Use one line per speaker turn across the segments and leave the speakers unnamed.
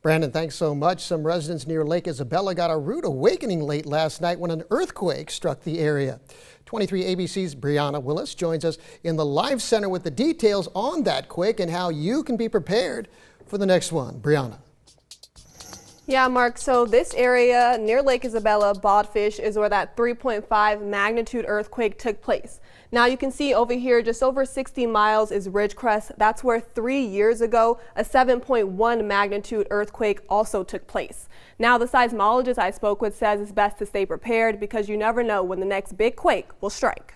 Brandon, thanks so much. Some residents near Lake Isabella got a rude awakening late last night when an earthquake struck the area. 23 ABC's Brianna Willis joins us in the live center with the details on that quake and how you can be prepared for the next one. Brianna.
Yeah, Mark, so this area near Lake Isabella, Bodfish, is where that 3.5 magnitude earthquake took place. Now you can see over here, just over 60 miles is Ridgecrest. That's where 3 years ago, a 7.1 magnitude earthquake also took place. Now the seismologist I spoke with says it's best to stay prepared because you never know when the next big quake will strike.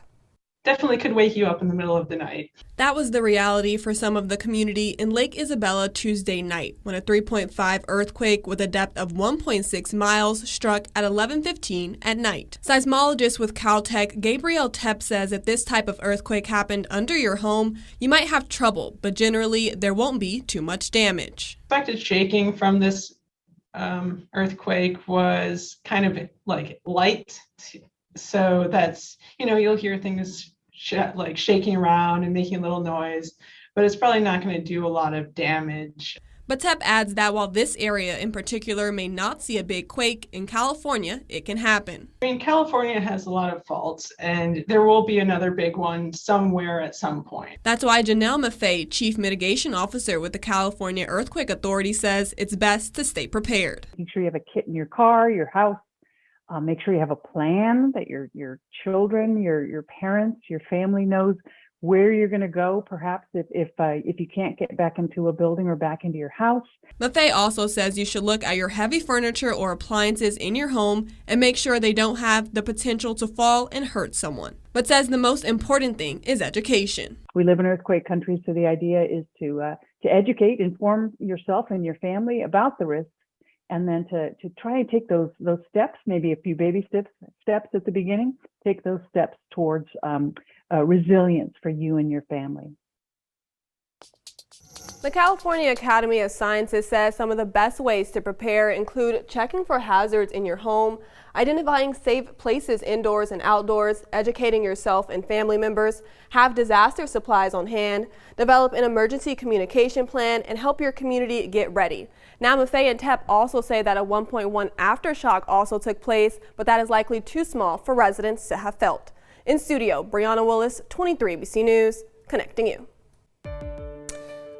Definitely could wake you up in the middle of the night.
That was the reality for some of the community in Lake Isabella Tuesday night when a 3.5 earthquake with a depth of 1.6 miles struck at 11:15 at night. Seismologist with Caltech Gabriel Tepp says if this type of earthquake happened under your home, you might have trouble, but generally there won't be too much damage.
Expected shaking from this earthquake was kind of like light. So that's, you'll hear things like shaking around and making a little noise, but it's probably not going to do a lot of damage.
But Tepp adds that while this area in particular may not see a big quake, in California it can happen.
California has a lot of faults, and there will be another big one somewhere at some point.
That's why Janelle Maffei, Chief Mitigation Officer with the California Earthquake Authority, says it's best to stay prepared.
Make sure you have a kit in your car, your house. Make sure you have a plan that your children, your parents, your family knows where you're going to go, perhaps if you can't get back into a building or back into your house.
Maffei also says you should look at your heavy furniture or appliances in your home and make sure they don't have the potential to fall and hurt someone. But says the most important thing is education.
We live in earthquake country, so the idea is to educate, inform yourself and your family about the risks, and then to try and take those steps, maybe a few baby steps at the beginning, take those steps towards resilience for you and your family.
The California Academy of Sciences says some of the best ways to prepare include checking for hazards in your home, identifying safe places indoors and outdoors, educating yourself and family members, have disaster supplies on hand, develop an emergency communication plan, and help your community get ready. Now, Maffei and Tepp also say that a 1.1 aftershock also took place, but that is likely too small for residents to have felt. In studio, Brianna Willis, 23 ABC News, connecting you.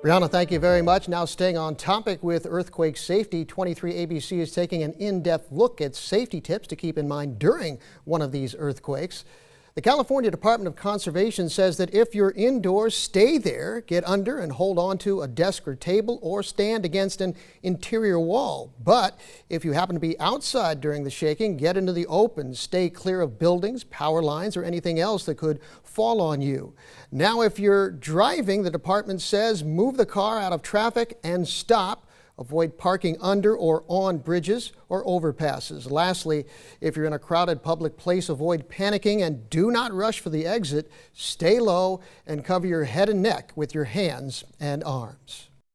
Brianna, thank you very much. Now staying on topic with earthquake safety, 23 ABC is taking an in-depth look at safety tips to keep in mind during one of these earthquakes. The California Department of Conservation says that if you're indoors, stay there, get under and hold on to a desk or table, or stand against an interior wall. But if you happen to be outside during the shaking, get into the open, stay clear of buildings, power lines, or anything else that could fall on you. Now, if you're driving, the department says move the car out of traffic and stop. Avoid parking under or on bridges or overpasses. Lastly, if you're in a crowded public place, avoid panicking and do not rush for the exit. Stay low and cover your head and neck with your hands and arms.